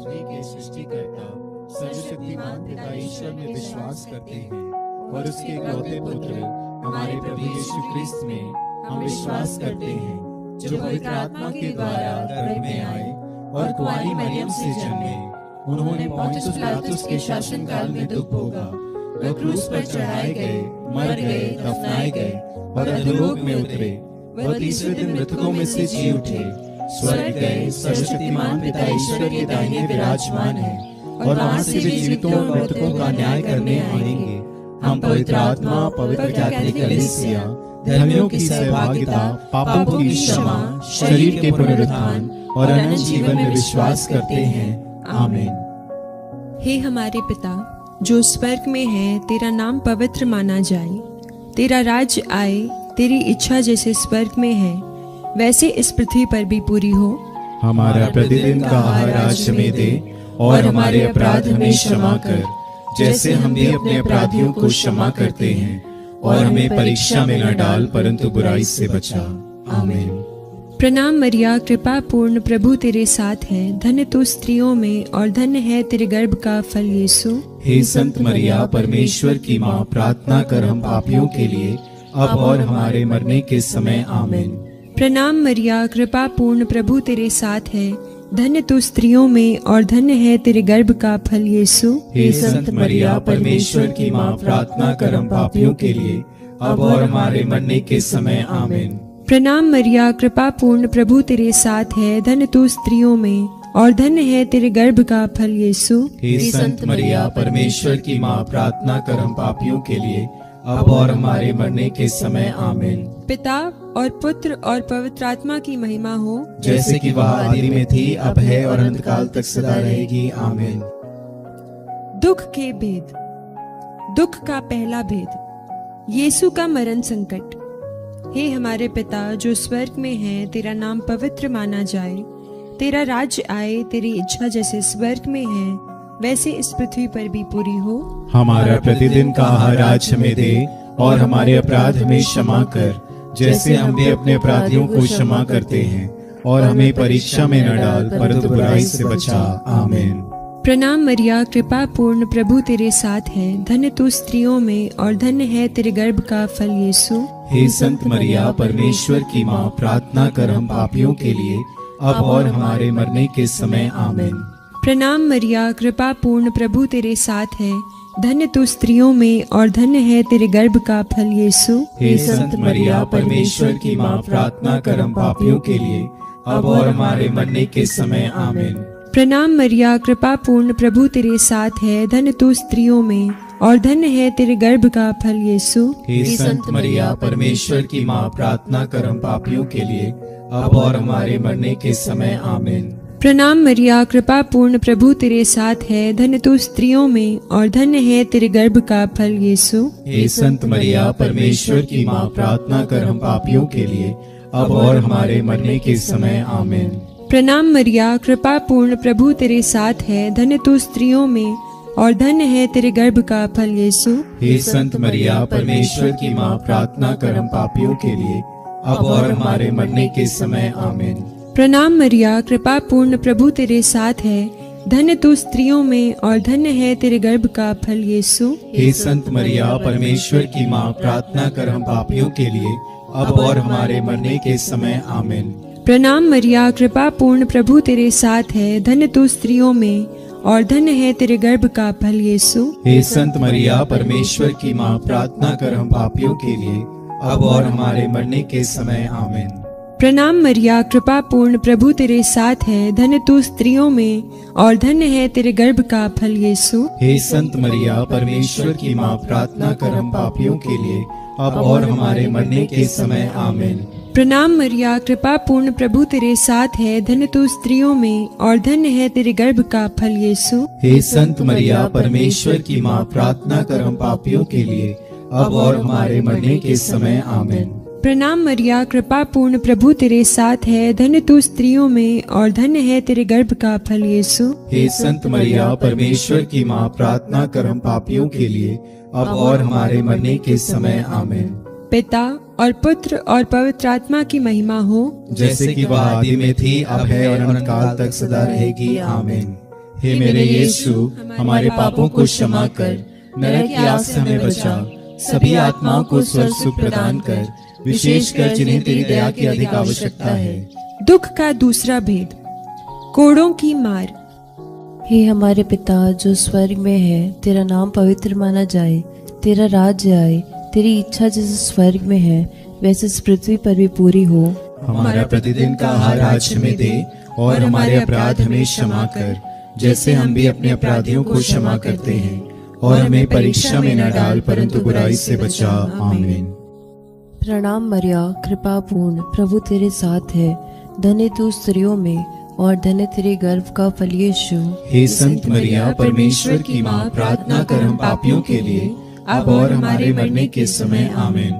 पृथ्वी के सृष्टिकर्ता सर्वशक्तिमान पिता ईश्वर में विश्वास करते हैं और उसके इकलौते पुत्र हमारे प्रभु यीशु ख्रिस्त में हम विश्वास करते हैं, जो पवित्र आत्मा के द्वारा गर्भ में आए और कुंवारी मरियम से जन्मे। उन्होंने पोंतियुस पिलातुस के शासनकाल में दुख भोगा, वह क्रूस पर चढ़ाए गए, मर गए, दफनाए गए और अधोलोक में उतरे। वह तीसरे दिन मृतकों में से जी उठे, स्वर्ग गए, सर्वशक्तिमान पिता ईश्वर के दाहिने विराजमान है और वहां से वे जीवितों और मृतकों का न्याय करने आएंगे। हम पवित्र आत्मा, पवित्र कैथोलिक कलीसिया, धर्मियों की सहभागिता, पापों की क्षमा, शरीर के पुनरुत्थान और अनंत जीवन में विश्वास करते हैं। आमीन। हे हमारे पिता जो स्वर्ग में है, तेरा नाम पवित्र माना जाए, तेरा राज्य आए, तेरी इच्छा जैसे स्वर्ग में है वैसे इस पृथ्वी पर भी पूरी हो। हमारा प्रतिदिन का आहार आज हमें दे और हमारे अपराध हमें क्षमा कर, जैसे हम भी अपने अपराधियों को क्षमा करते हैं, और हमें परीक्षा में न डाल परंतु बुराई से बचा। आमीन। प्रणाम मरिया, कृपा पूर्ण, प्रभु तेरे साथ है, धन्य तू स्त्रियों में और धन्य है तेरे गर्भ का फल यीशु। हे संत मरिया, परमेश्वर की माँ, प्रार्थना कर हम पापियों के लिए अब और हमारे मरने के समय। आमीन। प्रणाम मरिया, कृपा पूर्ण, प्रभु तेरे साथ है, धन्य तू स्त्रियों में और धन्य है तेरे गर्भ का फल यीशु। हे संत मरिया, परमेश्वर की माँ, प्रार्थना कर हम पापियों के लिए अब और हमारे मरने के समय। आमीन। प्रणाम मरिया, कृपा पूर्ण, प्रभु तेरे साथ है, धन्य तू स्त्रियों में और धन्य है तेरे गर्भ का फल यीशु। हे संत मरिया, परमेश्वर की माँ, प्रार्थना कर हम पापियों के लिए अब और हमारे मरने के समय। आमीन। पिता और पुत्र और पवित्र आत्मा की महिमा हो, जैसे कि वह आदि में थी, अब है और अनंतकाल तक सदा रहेगी। आमीन। दुख के भेद। दुख का पहला भेद, यीशु का मरण संकट। हे हमारे पिता जो स्वर्ग में है, तेरा नाम पवित्र माना जाए, तेरा राज्य आए, तेरी इच्छा जैसे स्वर्ग में है वैसे इस पृथ्वी पर भी पूरी हो। हमारा प्रतिदिन का आहार आज हमें दे और हमारे अपराध हमें क्षमा कर, जैसे हम भी अपने अपराधियों को क्षमा करते हैं, और हमें परीक्षा में न डाल परंतु बुराई से बचा। आमीन। प्रणाम मरिया, कृपा पूर्ण, प्रभु तेरे साथ है, धन्य तू स्त्रियों में और धन्य है तेरे गर्भ का फल यीशु। हे संत मरिया, परमेश्वर की माँ, प्रार्थना कर हम पापियों के लिए अब और हमारे मरने के समय। आमीन। प्रणाम मरिया, कृपा पूर्ण, प्रभु तेरे साथ है, धन्य तू स्त्रियों में और धन्य है तेरे गर्भ का फल यीशु। हे संत मरिया, परमेश्वर की माँ, प्रार्थना कर हम पापियों के लिए अब और हमारे मरने के समय। आमीन। प्रणाम मरिया, कृपा पूर्ण, प्रभु तेरे साथ है, धन्य तू स्त्रियों में और धन्य है तेरे गर्भ का फल यीशु। हे संत मरिया, परमेश्वर की माँ, प्रार्थना कर हम पापियों के लिए अब और हमारे मरने के समय। आमीन। प्रणाम मरिया, कृपा पूर्ण, प्रभु तेरे साथ है, धन्य तू स्त्रियों में और धन्य है तेरे गर्भ का फल यीशु। हे संत मरिया, परमेश्वर की माँ, प्रार्थना कर हम पापियों के लिए अब और हमारे मरने के समय। आमीन। प्रणाम मरिया, कृपा पूर्ण, प्रभु तेरे साथ है, धन्य तू स्त्रियों में और धन्य है तेरे गर्भ का फल यीशु। हे संत मरिया, परमेश्वर की माँ, प्रार्थना कर हम पापियों के लिए अब और हमारे मरने के समय। आमीन। प्रणाम मरिया, कृपा पूर्ण, प्रभु तेरे साथ है, धन्य तू स्त्रियों में और धन्य है तेरे गर्भ का फल यीशु। हे संत मरिया, परमेश्वर की माँ, प्रार्थना कर हम पापियों के लिए अब और हमारे मरने के समय। आमीन। प्रणाम मरिया, कृपा पूर्ण, प्रभु तेरे साथ है, धन्य तू स्त्रियों में और धन्य है तेरे गर्भ का फल यीशु। हे संत मरिया, परमेश्वर की माँ, प्रार्थना कर हम पापियों के लिए अब और हमारे मरने के समय। आमीन। प्रणाम मरिया, कृपा पूर्ण, प्रभु तेरे साथ है, धन्य तू स्त्रियों में और धन्य है तेरे गर्भ का फल यीशु। हे संत मरिया, परमेश्वर की माँ, प्रार्थना कर हम पापियों के लिए अब और हमारे मरने के समय। आमीन। प्रणाम मरिया, कृपा पूर्ण, प्रभु तेरे साथ है, धन्य तू स्त्रियों में और धन्य है तेरे गर्भ का फल यीशु। हे संत मरिया, परमेश्वर की माँ, प्रार्थना कर हम पापियों के लिए अब और हमारे मरने के समय। आमीन। प्रणाम मरिया, कृपा पूर्ण, प्रभु तेरे साथ है, धन्य तू स्त्रियों में और धन्य है तेरे गर्भ का फल यीशु। हे संत मरिया, परमेश्वर की माँ, प्रार्थना कर हम पापियों के लिए अब और हमारे मरने के समय। आमीन। पिता और पुत्र और पवित्र आत्मा की महिमा हो, जैसे कि वह आदि में थी, अब है और अनंत काल तक सदा रहेगी। आमीन। हे मेरे यीशु, हमारे पापों को क्षमा कर, नरक की आग से हमें बचा, सभी आत्माओं को स्वर्ग सुख प्रदान कर, विशेषकर जिन्हें तेरी दया की अधिक आवश्यकता है। दुख का दूसरा भेद, कोड़ों की मार। हे हमारे पिता जो स्वर्ग में है, तेरा नाम पवित्र माना जाए, तेरा राज्य आए, तेरी इच्छा जैसे स्वर्ग में है वैसे इस पृथ्वी पर भी पूरी हो। हमारा प्रतिदिन का आहार आज हमें दे, और हमारे अपराध हमें क्षमा कर, जैसे हम भी अपने अपराधियों को क्षमा करते हैं, और हमें परीक्षा में न डाल, परंतु बुराई से बचा। आमीन। प्रणाम मरिया, कृपा पूर्ण, प्रभु तेरे साथ है, धन्य तू स्त्रियों में और धन्य तेरे गर्भ का फल यीशु। हे संत मरिया, परमेश्वर की माँ, प्रार्थना कर हम पापियों के लिए, अब और हमारे मरने के समय। आमीन।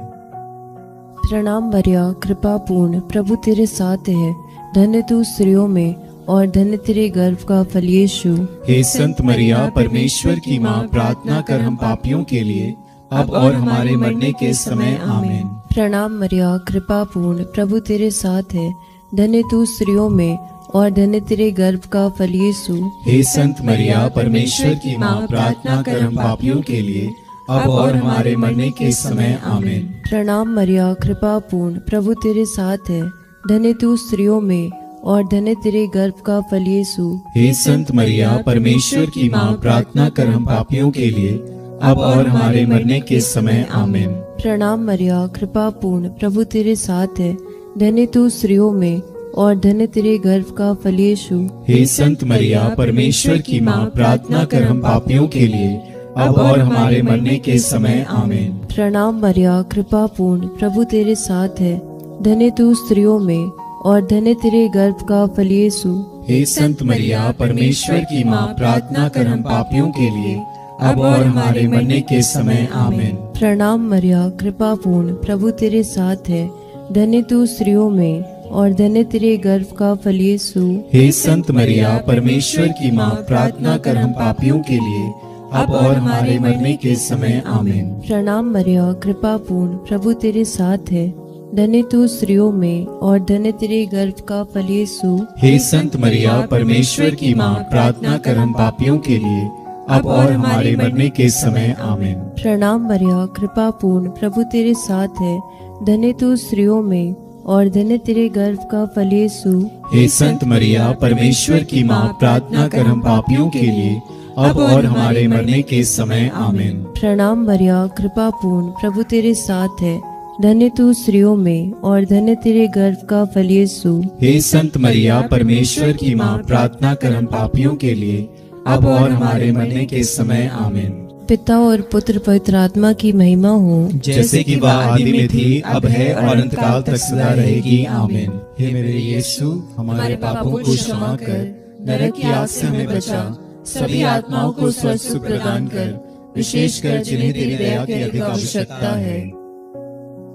प्रणाम मरिया, कृपा पूर्ण, प्रभु तेरे साथ है, धन्य तू स्त्रियों में और धन्य तेरे गर्भ का फल यीशु। हे संत मरिया, परमेश्वर की माँ, प्रार्थना कर हम पापियों के लिए, अब और हमारे मरने के समय। आमीन। प्रणाम मरिया, कृपा पूर्ण, प्रभु तेरे साथ है, धन्य तू स्त्रियों में और धन्य तेरे गर्भ का फल यीशु। हे संत मरिया, परमेश्वर की माँ, प्रार्थना कर हम पापियों के लिए, अब और हमारे मरने के समय। आमीन। प्रणाम मरिया, कृपा पूर्ण, प्रभु तेरे साथ है, धन्य तू स्त्रियों में और धन्य तेरे गर्भ का फल यीशु। हे संत मरिया, परमेश्वर की माँ, प्रार्थना कर हम पापियों के लिए, अब और हमारे मरने के समय। आमीन। प्रणाम मरिया, कृपा पूर्ण, प्रभु तेरे साथ है, धन्य तू स्त्रियों में और धन्य तेरे गर्भ का फल यीशु। हे संत मरिया, परमेश्वर की माँ, प्रार्थना कर हम पापियों के लिए, अब और हमारे मरने के समय। आमीन। प्रणाम मरिया, कृपा पूर्ण, प्रभु तेरे साथ है, धन्य तू स्त्रियों में और धन्य तेरे गर्भ का फल यीशु। हे संत मरिया, परमेश्वर की माँ, प्रार्थना कर हम पापियों के लिए, अब और हमारे मरने के समय। आमीन। प्रणाम मरिया, कृपा पूर्ण, प्रभु तेरे साथ है, धन्य तू स्त्रियों में और धन्य तेरे गर्भ का फल यीशु। हे संत मरिया, परमेश्वर की माँ, प्रार्थना कर हम पापियों के लिए, अब और हमारे मरने के समय। आमीन। प्रणाम मरिया, कृपा पूर्ण, प्रभु तेरे साथ है, धन्य तू स्त्रियों में और धन्य तेरे गर्भ का फल यीशु। हे संत मरिया, परमेश्वर की माँ, प्रार्थना कर हम पापियों के लिए, अब और हमारे मरने के समय। आमीन। प्रणाम मरिया, कृपा पूर्ण, प्रभु तेरे साथ है, धन्य तू स्त्रियों में और धन्य तेरे गर्भ का फल यीशु। हे संत मरिया, परमेश्वर की माँ, प्रार्थना कर हम पापियों के लिए, अब और हमारे मरने के समय। आमीन। प्रणाम मरिया, कृपा पूर्ण, प्रभु तेरे साथ है, धन्य तू स्त्रियों में और धन्य तेरे गर्भ का फल यीशु। हे संत मरिया, परमेश्वर की माँ, प्रार्थना कर हम पापियों के लिए, अब और हमारे मरने के समय। आमीन। पिता और पुत्र पवित्र आत्मा की महिमा हो, जैसे कि वह आदि में थी, अब है और अनंतकाल तक सदा रहेगी। आमीन। हे मेरे यीशु, हमारे पापों को क्षमा कर, नरक की आग से हमें बचा, सभी आत्माओं को स्वर्ग सुख प्रदान कर, विशेषकर जिन्हें तेरी दया की अधिक आवश्यकता है।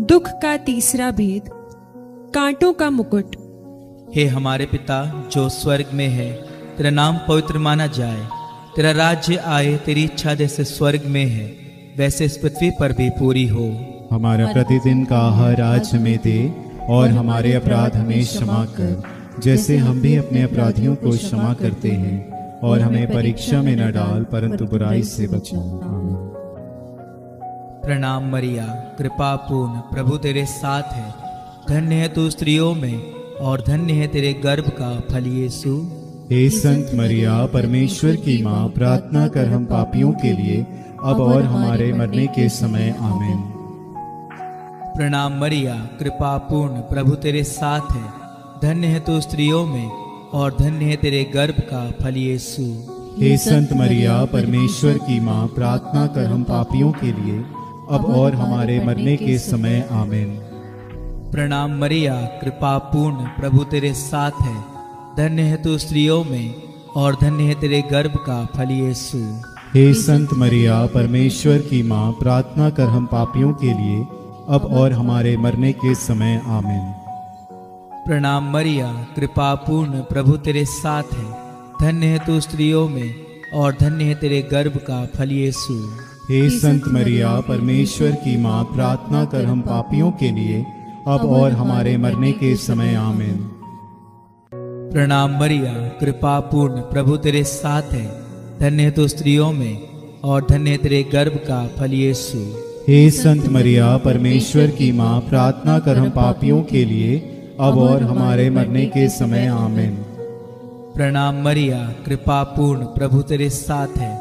दुख का तीसरा भेद, कांटों का मुकुट। हे हमारे पिता जो स्वर्ग में है, तेरा नाम पवित्र माना जाए, तेरा राज्य आए, तेरी इच्छा जैसे स्वर्ग में है वैसे इस पृथ्वी पर भी पूरी हो। हमारा प्रतिदिन का आहार आज हमें दे, और हमारे अपराध हमें क्षमा कर, जैसे हम भी अपने अपराधियों को क्षमा करते हैं, और हमें परीक्षा में न डाल, परंतु बुराई से बचा। आमीन। प्रणाम मरिया, कृपा पूर्ण, प्रभु तेरे साथ है, धन्य है तू स्त्रियों में और धन्य है तेरे गर्भ का फल यीशु। हे संत मरिया, परमेश्वर की माँ, प्रार्थना कर हम पापियों के लिए, अब और हमारे मरने के समय। आमीन। प्रणाम मरिया, कृपा पूर्ण, प्रभु तेरे साथ है, धन्य है तू स्त्रियों में और धन्य है तेरे गर्भ का फल यीशु। हे संत मरिया, परमेश्वर की माँ, प्रार्थना कर हम पापियों के लिए, अब और हमारे मरने के समय। आमीन। प्रणाम मरिया, कृपा पूर्ण, प्रभु तेरे साथ है, धन्य है तू स्त्रियों में और धन्य है तेरे गर्भ का फल यीशु। हे संत मरिया, परमेश्वर की माँ, प्रार्थना कर हम पापियों के लिए, अब और हमारे मरने के समय। आमीन। प्रणाम मरिया, कृपा पूर्ण, प्रभु तेरे साथ है, धन्य है तू स्त्रियों में और धन्य है तेरे गर्भ का फल यीशु। हे संत मरिया, परमेश्वर की माँ, प्रार्थना कर हम पापियों के लिए, अब और हमारे मरने के समय। आमीन। प्रणाम मरिया, कृपा पूर्ण, प्रभु तेरे साथ है। धन्य है तू स्त्रियों में और धन्य है तेरे गर्भ का फल यीशु। हे संत मरिया, परमेश्वर की माँ, प्रार्थना कर हम पापियों के लिए अब और हमारे मरने के समय। आमीन। प्रणाम मरिया, कृपा पूर्ण, प्रभु तेरे साथ है।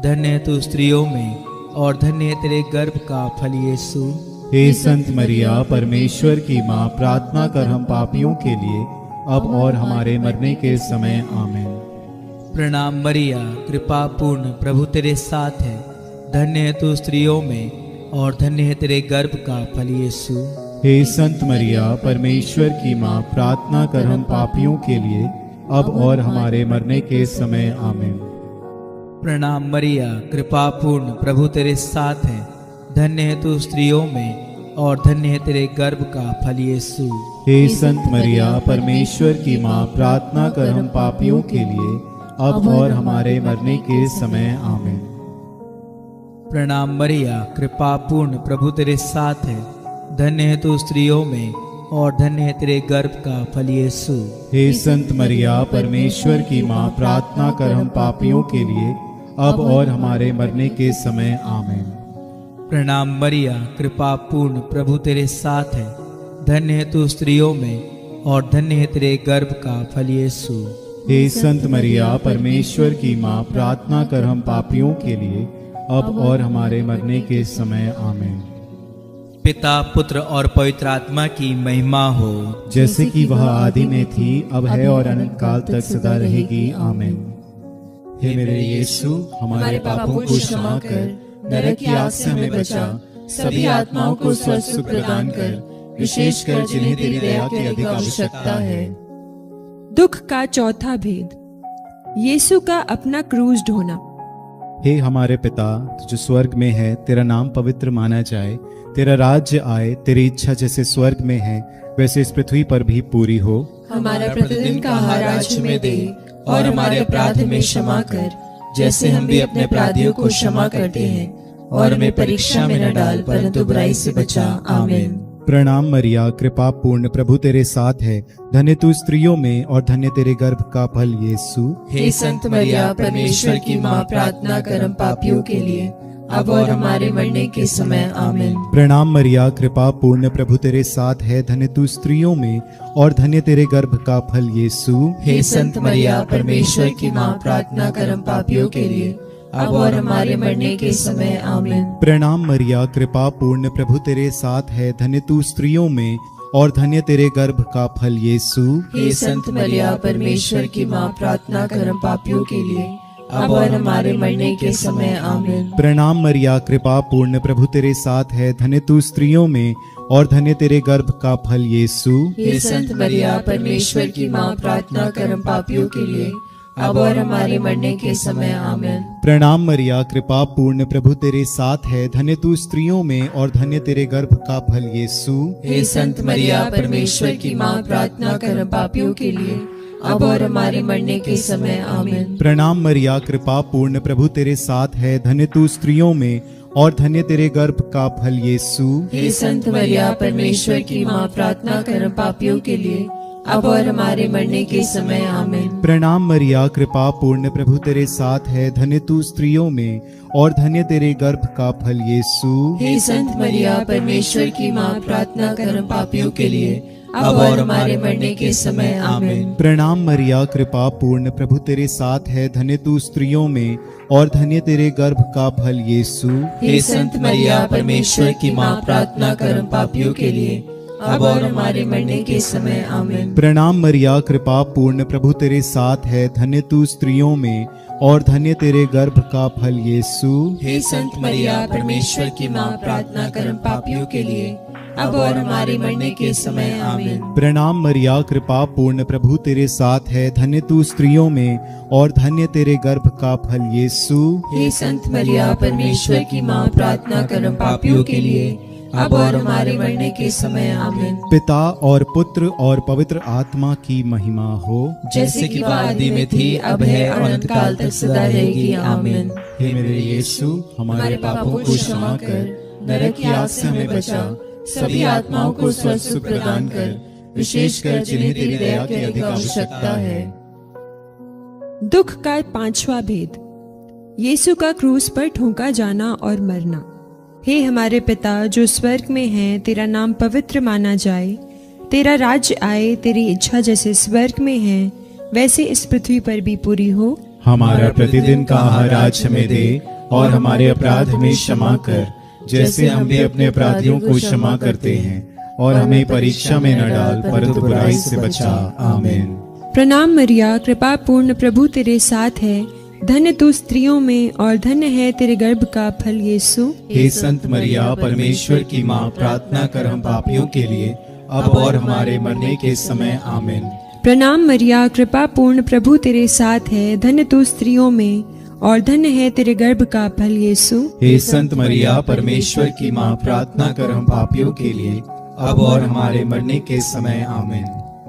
धन्य है तू स्त्रियों में और धन्य है तेरे गर्भ का फल यीशु। हे संत मरिया, परमेश्वर की माँ, प्रार्थना कर हम पापियों के लिए अब और हमारे मरने के समय। आमीन। प्रणाम मरिया, कृपा पूर्ण, प्रभु तेरे साथ है। धन्य है तू स्त्रियों में और धन्य है तेरे गर्भ का फल यीशु। हे संत मरिया, परमेश्वर की माँ, प्रार्थना कर हम पापियों के लिए अब और हमारे मरने के समय। आमीन। प्रणाम मरिया, कृपा पूर्ण, प्रभु तेरे साथ है। धन्य है तू स्त्रियों में और धन्य है तेरे गर्भ का फल यीशु। हे संत मरिया, परमेश्वर की माँ, प्रार्थना कर हम पापियों के लिए अब और हमारे मरने के समय। आमीन। प्रणाम मरिया, कृपा पूर्ण, प्रभु तेरे साथ है। धन्य है तू स्त्रियों में और धन्य है तेरे गर्भ का फल यीशु। हे संत मरिया, परमेश्वर की माँ, प्रार्थना कर हम पापियों के लिए अब और हमारे मरने के समय। आमीन। प्रणाम मरिया, कृपा पूर्ण, प्रभु तेरे साथ है। धन्य है तू स्त्रियों में और धन्य है तेरे गर्भ का फल यीशु। हे संत मरिया, परमेश्वर की माँ, प्रार्थना कर हम पापियों के लिए अब और हमारे मरने के समय। आमीन। पिता, पुत्र और पवित्र आत्मा की महिमा हो, जैसे कि वह आदि में थी, अब है और अनंत काल तक सदा रहेगी। आमीन। हे मेरे यीशु, हमारे पापों को क्षमा कर, नरक की आग से हमें बचा, सभी आत्माओं को स्वर्ग सुख प्रदान कर, विशेषकर जिन्हें तेरी दया की अधिक आवश्यकता है। दुख का चौथा भेद, यीशु का अपना क्रूस ढोना। हे हमारे पिता, जो स्वर्ग में है, तेरा नाम पवित्र माना जाए। तेरा राज्य आए, तेरी इच्छा जैसे स्वर्ग में है वैसे इस पृथ्वी पर भी पूरी हो। हमारा प्रतिदिन का आहार आज हमें दे और हमारे अपराध में क्षमा कर, जैसे हम भी अपने अपराधियों को क्षमा करते हैं, और हमें परीक्षा में न डाल, परंतु बुराई से बचा। आमीन। प्रणाम मरिया, कृपा पूर्ण, प्रभु तेरे साथ है। धन्य तू स्त्रियों में और धन्य तेरे गर्भ का फल यीशु। हे संत मरिया, परमेश्वर की माँ, प्रार्थना कर हम पापियों के लिए अब और हमारे मरने के समय। आमीन। प्रणाम मरिया, कृपा पूर्ण, प्रभु तेरे साथ है। धन्य तू स्त्रियों में और धन्य तेरे गर्भ का फल यीशु। हे संत मरिया, परमेश्वर की माँ, प्रार्थना कर हम पापियों के लिए अब और हमारे मरने के समय। आमीन। प्रणाम मरिया, कृपा पूर्ण, प्रभु तेरे साथ है। धन्य तू स्त्रियों में और धन्य तेरे गर्भ का फल यीशु। हे संत मरिया, परमेश्वर की माँ, प्रार्थना कर हम पापियों के लिए अब और हमारे मरने के समय। आमीन। प्रणाम मरिया, कृपा पूर्ण, प्रभु तेरे साथ है। धन्य तू स्त्रियों में और धन्य तेरे गर्भ का फल यीशु। हे संत मरिया, परमेश्वर की माँ, प्रार्थना कर हम पापियों के लिए अब और हमारे मरने के समय। आमीन। प्रणाम मरिया, कृपा पूर्ण, प्रभु तेरे साथ है। धन्य तू स्त्रियों में और धन्य तेरे गर्भ का फल यीशु। हे संत मरिया, परमेश्वर की माँ, प्रार्थना कर हम पापियों के लिए अब और हमारे मरने के समय। आमीन। प्रणाम मरिया, कृपा पूर्ण, प्रभु तेरे साथ है। धन्य तू स्त्रियों में और धन्य तेरे गर्भ का फल यीशु। हे संत मरिया, परमेश्वर की माँ, प्रार्थना कर हम पापियों के लिए अब और हमारे मरने के समय। आमीन। प्रणाम मरिया, कृपा पूर्ण, प्रभु तेरे साथ है। धन्य तू स्त्रियों में और धन्य तेरे गर्भ का फल यीशु। हे संत मरिया, परमेश्वर की माँ, प्रार्थना कर हम पापियों के लिए अब और हमारे मरने के समय। आमीन। प्रणाम मरिया, कृपा पूर्ण, प्रभु तेरे साथ है। धन्य तू स्त्रियों में और धन्य तेरे गर्भ का फल यीशु। हे संत मरिया, परमेश्वर की माँ, प्रार्थना कर हम पापियों के लिए अब और हमारे मरने के समय। आमीन। प्रणाम मरिया, कृपा पूर्ण, प्रभु तेरे साथ है। धन्य तू स्त्रियों में और धन्य तेरे गर्भ का फल यीशु। हे संत मरिया, परमेश्वर की माँ, प्रार्थना कर हम पापियों के लिए अब और हमारे मरने के समय। आमीन। प्रणाम मरिया, कृपा पूर्ण, प्रभु तेरे साथ है। धन्य तू स्त्रियों में और धन्य तेरे गर्भ का फल यीशु। हे संत मरिया, परमेश्वर की माँ, प्रार्थना कर हम पापियों के लिए अब और हमारे मरने के समय। आमीन। पिता और पुत्र और पवित्र आत्मा की महिमा हो, जैसे कि आदि में थी, अब है और अनंत काल तक सदा रहेगी। आमीन। हे मेरे यीशु, हमारे पापों को क्षमा कर, नरक की आग से हमें बचा, सभी आत्माओं को स्वर्ग सुख प्रदान कर, विशेषकर जिन्हें तेरी दया की अधिक आवश्यकता है। दुख का पांचवा भेद, यीशु का क्रूस पर ठोंका जाना और मरना। हे हमारे पिता जो स्वर्ग में है, तेरा नाम पवित्र माना जाए, तेरा राज्य आए, तेरी इच्छा जैसे स्वर्ग में है वैसे इस पृथ्वी पर भी पूरी हो। हमारा प्रतिदिन का आहार आज हमें दे, और हमारे अपराध हमें क्षमा कर, जैसे हम भी अपने अपराधियों को क्षमा करते हैं, और हमें परीक्षा में न डाल, परंतु बुराई से बचा। आमीन। प्रणाम मरिया, कृपा पूर्ण, प्रभु तेरे साथ है, धन्य तू स्त्रियों में और धन्य है तेरे गर्भ का फल यीशु। हे संत मरिया, परमेश्वर की माँ, प्रार्थना कर हम पापियों के लिए, अब और हमारे मरने के समय। आमीन। प्रणाम मरिया, कृपा पूर्ण, प्रभु तेरे साथ है, धन्य तू स्त्रियों में और धन्य है तेरे गर्भ का फल यीशु। हे संत मरिया, परमेश्वर की माँ, प्रार्थना कर हम पापियों के लिए, अब और हमारे मरने के समय। आमीन।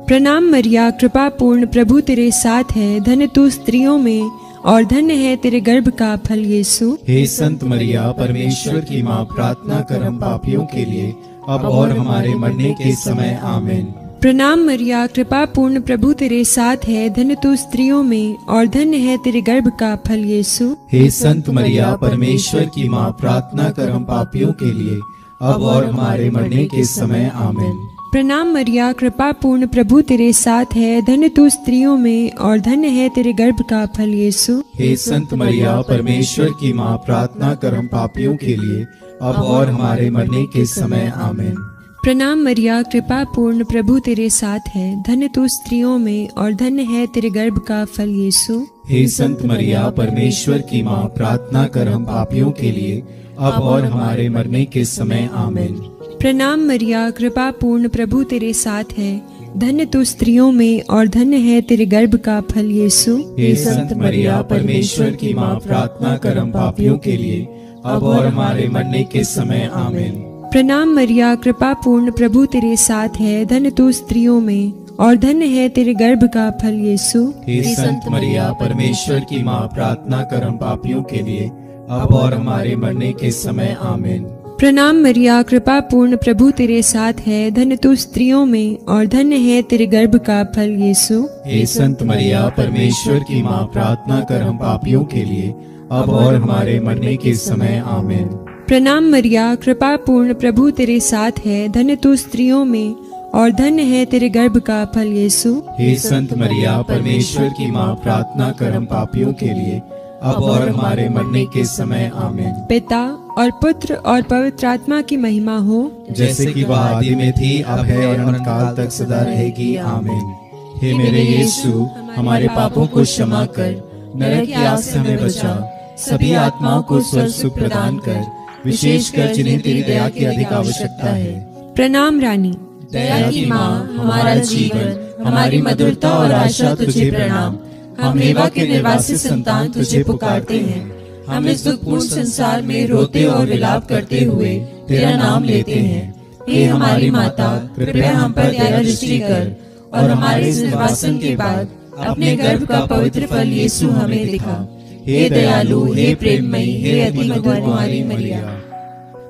प्रणाम मरिया, कृपा पूर्ण, प्रभु तेरे साथ है, धन्य तू स्त्रियों में और धन्य है तेरे गर्भ का फल यीशु। हे संत मरिया, परमेश्वर की माँ, प्रार्थना कर हम पापियों के लिए, अब और हमारे मरने के समय। आमीन। प्रणाम मरिया, कृपा पूर्ण, प्रभु तेरे साथ है, धन्य तू स्त्रियों में और धन्य है तेरे गर्भ का फल यीशु। हे संत मरिया, परमेश्वर की माँ, प्रार्थना कर हम पापियों के लिए, अब और हमारे मरने के समय। आमीन। प्रणाम मरिया, कृपा पूर्ण, प्रभु तेरे साथ है, धन्य तू स्त्रियों में और धन्य है तेरे गर्भ का फल यीशु। हे संत मरिया, परमेश्वर की माँ, प्रार्थना कर हम पापियों के लिए, अब और हमारे मरने के समय। आमीन। प्रणाम मरिया, कृपा पूर्ण, प्रभु तेरे साथ है, धन्य तू स्त्रियों में और धन्य है तेरे गर्भ का फल यीशु। हे संत मरिया, परमेश्वर की माँ, प्रार्थना कर हम पापियों के लिए, अब और हमारे मरने के समय। आमीन। प्रणाम मरिया, कृपा पूर्ण, प्रभु तेरे साथ है, धन्य तू स्त्रियों में और धन्य है तेरे गर्भ का फल यीशु। हे संत मरिया, परमेश्वर की माँ, प्रार्थना कर हम पापियों के लिए, अब और हमारे मरने के समय। आमीन। प्रणाम मरिया, कृपा पूर्ण, प्रभु तेरे साथ है, धन्य तू स्त्रियों में और धन्य है तेरे गर्भ का फल यीशु। हे संत मरिया, परमेश्वर की माँ, प्रार्थना कर हम पापियों के लिए, अब और हमारे मरने के समय। आमीन। प्रणाम मरिया, कृपा पूर्ण, प्रभु तेरे साथ है, धन्य तू स्त्रियों में और धन्य है तेरे गर्भ का फल यीशु। हे संत मरिया, परमेश्वर की माँ, प्रार्थना कर हम पापियों के लिए, अब और हमारे मरने के समय। आमीन। प्रणाम मरिया, कृपा पूर्ण, प्रभु तेरे साथ है, धन्य तू स्त्रियों में और धन्य है तेरे गर्भ का फल यीशु। हे संत मरिया, परमेश्वर की माँ, प्रार्थना कर हम पापियों के लिए, अब और हमारे मरने के समय। आमीन। पिता और पुत्र और पवित्र आत्मा की महिमा हो, जैसे कि वह आदि में थी, अब है और अनंतकाल तक सदा रहेगी। आमीन। हे मेरे यीशु, हमारे पापों को क्षमा कर, नरक की आग से हमें बचा, सभी आत्माओं को स्वर्ग सुख प्रदान कर, विशेषकर जिन्हें तेरी दया की अधिक आवश्यकता है। प्रणाम रानी, दया की माँ, हमारा जीवन, हमारी मधुरता और आशा तुझे प्रणाम। हम एवा के निर्वासित संतान तुझे पुकारते हैं। हम इस दुखपूर्ण संसार में रोते और विलाप करते हुए तेरा नाम लेते हैं। हे हमारी माता, कृपया हम पर दया दृष्टि कर और हमारे इस निर्वासन के बाद अपने गर्भ का पवित्र फल यीशु हमें दिखा। हे दयालु, हे प्रेममयी, हे अति मधुर कुमारी मरिया।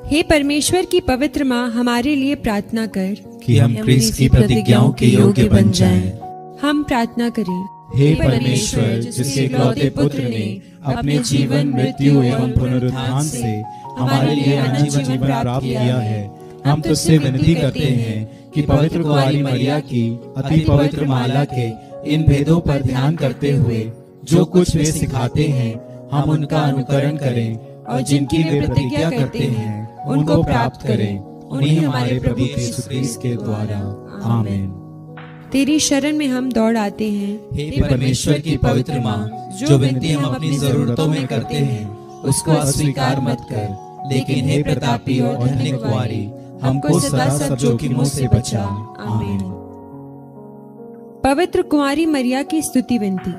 हे परमेश्वर की पवित्र माँ, हमारे लिए प्रार्थना कर कि हम क्रिस्त की प्रतिज्ञाओं के योग्य बन जाएं। हम प्रार्थना करें। हे परमेश्वर, जिसके इकलौते पुत्र ने अपने जीवन, मृत्यु एवं पुनरुत्थान से हमारे लिए अनंत जीवन प्राप्त किया है, हम तुझसे विनती करते हैं कि पवित्र कुंवारी मरिया की अति पवित्र माला के इन भेदों पर ध्यान करते हुए जो कुछ वे सिखाते हैं, हम उनका अनुकरण करें और जिनकी वे प्रतिज्ञा करते हैं उनको प्राप्त करें, उन्हीं हमारे प्रभु यीशु क्रिस्त के द्वारा। आमीन। तेरी शरण में हम दौड़ आते हैं। हे परमेश्वर की पवित्र माँ, जो विनती हम अपनी जरूरतों में करते हैं उसको अस्वीकार मत कर, लेकिन हे प्रतापी और धन्य कुंवारी, हमको सदा सब जोखिमों से बचा। आमीन। पवित्र कुंवारी मरिया की स्तुति विनती।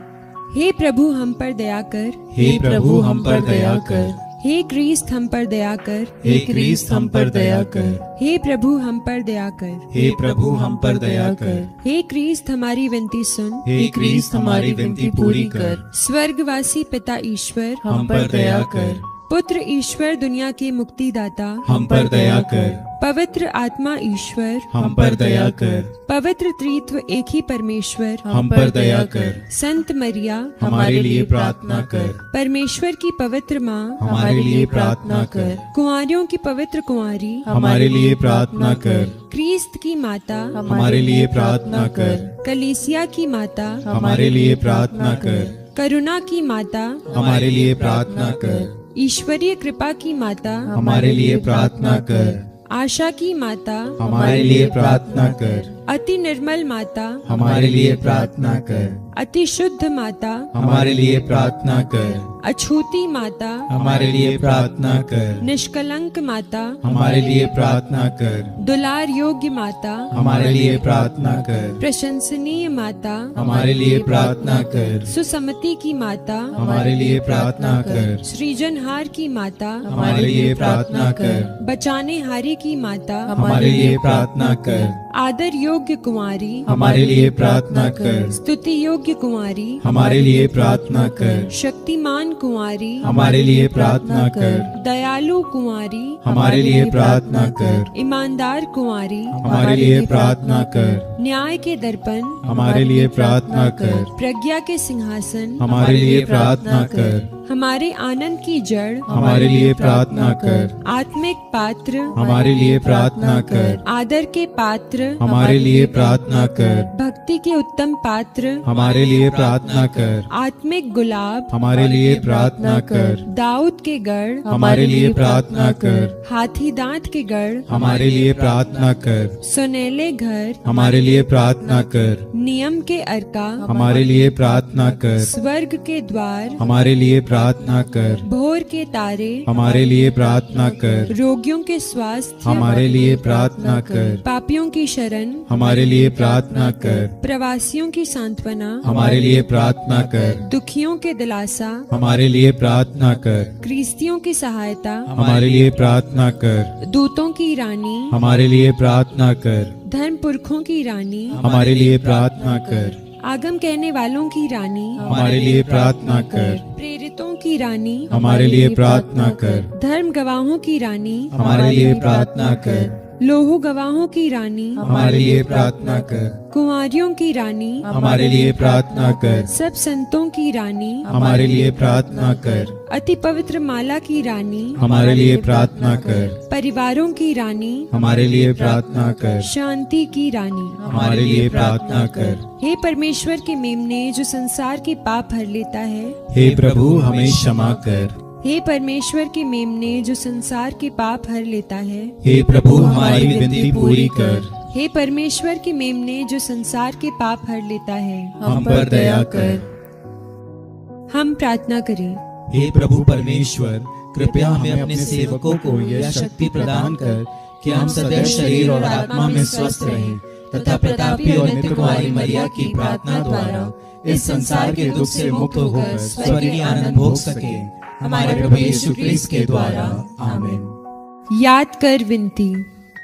हे प्रभु हम पर दया कर, हे प्रभु हम पर दया कर, हे क्रिस्त हम पर दया कर, हे क्रिस्त हम पर दया कर, हे प्रभु हम पर दया कर, हे प्रभु हम पर दया कर, हे क्रिस्त हमारी विनती सुन, हे क्रिस्त हमारी विनती पूरी कर, स्वर्गवासी पिता ईश्वर हम पर दया कर, पुत्र ईश्वर दुनिया के मुक्तिदाता, हम पर दया कर। पवित्र आत्मा ईश्वर, हम पर दया कर। पवित्र त्रित्व एक ही परमेश्वर, हम पर दया कर। संत मरिया, हमारे लिए प्रार्थना कर। परमेश्वर की पवित्र माँ, हमारे लिए प्रार्थना कर। कुंवारियों की पवित्र कुंवारी, हमारे लिए प्रार्थना कर। क्रिस्त की माता, हमारे लिए प्रार्थना कर। कलीसिया की माता, हमारे लिए प्रार्थना कर। करुणा की माता, हमारे लिए प्रार्थना कर। ईश्वरीय कृपा की माता, हमारे लिए प्रार्थना कर। आशा की माता, हमारे लिए प्रार्थना कर। अति निर्मल माता, हमारे लिए प्रार्थना कर। अति शुद्ध माता, हमारे लिए प्रार्थना कर। अछूती माता, हमारे लिए प्रार्थना कर। निष्कलंक माता, हमारे लिए प्रार्थना कर। दुलार योग्य माता, हमारे लिए प्रार्थना कर। प्रशंसनीय माता, हमारे लिए प्रार्थना कर। सुसमति की माता, हमारे लिए प्रार्थना कर। सृजनहार की माता, हमारे लिए प्रार्थना कर। बचाने हारी की माता, हमारे लिए प्रार्थना कर। आदर योग्य कुंवारी, हमारे लिए प्रार्थना कर। स्तुति योग्य कुंवारी, हमारे लिए प्रार्थना कर। शक्तिमान कुंवारी, हमारे लिए प्रार्थना कर। दयालु कुंवारी, हमारे लिए प्रार्थना कर। ईमानदार कुंवारी, हमारे लिए प्रार्थना कर। न्याय के दर्पण, हमारे लिए प्रार्थना कर। प्रज्ञा के सिंहासन, हमारे लिए प्रार्थना कर। हमारे आनंद की जड़, हमारे लिए प्रार्थना कर। आत्मिक पात्र, हमारे लिए प्रार्थना कर। आदर के पात्र, हमारे लिए प्रार्थना कर। भक्ति के उत्तम पात्र, हमारे लिए प्रार्थना कर। आत्मिक गुलाब, हमारे लिए प्रार्थना कर। दाऊद के गढ़, हमारे लिए प्रार्थना कर। हाथी दांत के गढ़, हमारे लिए प्रार्थना कर। सुनहले घर, हमारे लिए प्रार्थना कर। नियम के अर्का, हमारे लिए प्रार्थना कर। स्वर्ग के द्वार, हमारे लिए प्रार्थना कर। भोर के तारे, हमारे लिए प्रार्थना कर। रोगियों के स्वास्थ्य, हमारे लिए प्रार्थना कर। पापियों की शरण, हमारे लिए प्रार्थना कर। प्रवासियों की सांत्वना, हमारे लिए प्रार्थना कर। दुखियों के दिलासा, हमारे लिए प्रार्थना कर। क्रिस्तियों की सहायता, हमारे लिए प्रार्थना कर। दूतों की रानी, हमारे लिए प्रार्थना कर। धर्म पुरखों की रानी, हमारे लिए प्रार्थना कर। आगम कहने वालों की रानी, हमारे लिए प्रार्थना कर। प्रेरितों की रानी, हमारे लिए प्रार्थना कर। धर्म गवाहों की रानी, हमारे लिए प्रार्थना कर। लोहो गवाहों की रानी, हमारे लिए प्रार्थना कर। कुंवारियों की रानी, हमारे लिए प्रार्थना कर। सब संतों की रानी, हमारे लिए प्रार्थना कर। अति पवित्र माला की रानी, हमारे लिए प्रार्थना कर। परिवारों की रानी, हमारे लिए प्रार्थना कर। शांति की रानी, हमारे लिए प्रार्थना कर। हे परमेश्वर के मेमने जो संसार के पाप हर लेता है, हे प्रभु हमें क्षमा कर। हे परमेश्वर के मेमने जो संसार के पाप हर लेता है, हे प्रभु हमारी विनती पूरी कर। हे परमेश्वर के मेमने जो संसार के पाप हर लेता है, हम पर दया कर। हम प्रार्थना करें। हे प्रभु परमेश्वर, कृपया हमें अपने सेवकों को यह शक्ति प्रदान कर कि हम सदैव शरीर और आत्मा में स्वस्थ रहें तथा प्रतापी और नित्य कुमारी मरिया की प्रार्थना द्वारा इस संसार के दुख से मुक्त होकर स्वर्गीय आनंद भोग सके, हमारे प्रभु यीशु क्रिस्त के द्वारा। आमीन। याद कर विनती।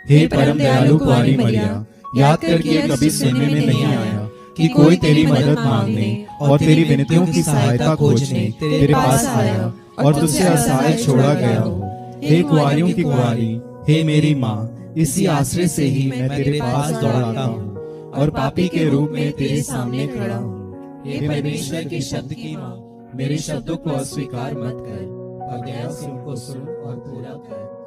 हे परम दयालु कुंवारी मरिया, याद कर कि यह कभी सुनने में नहीं आया कि कोई तेरी मदद मांगने और तेरी विनतियों की सहायता खोजने तेरे पास आया और तुझसे असहाय छोड़ा गया हो। हे कुंवारियों की कुंवारी, हे मेरी माँ, इसी आश्रय से ही मैं तेरे पास दौड़ाता हूँ और पापी के रूप में तेरे सामने खड़ा हूँ। हे परमेश्वर के शब्द की माँ, मेरे शब्दों को अस्वीकार मत कर और दया से उनको सुन और पूरा कर।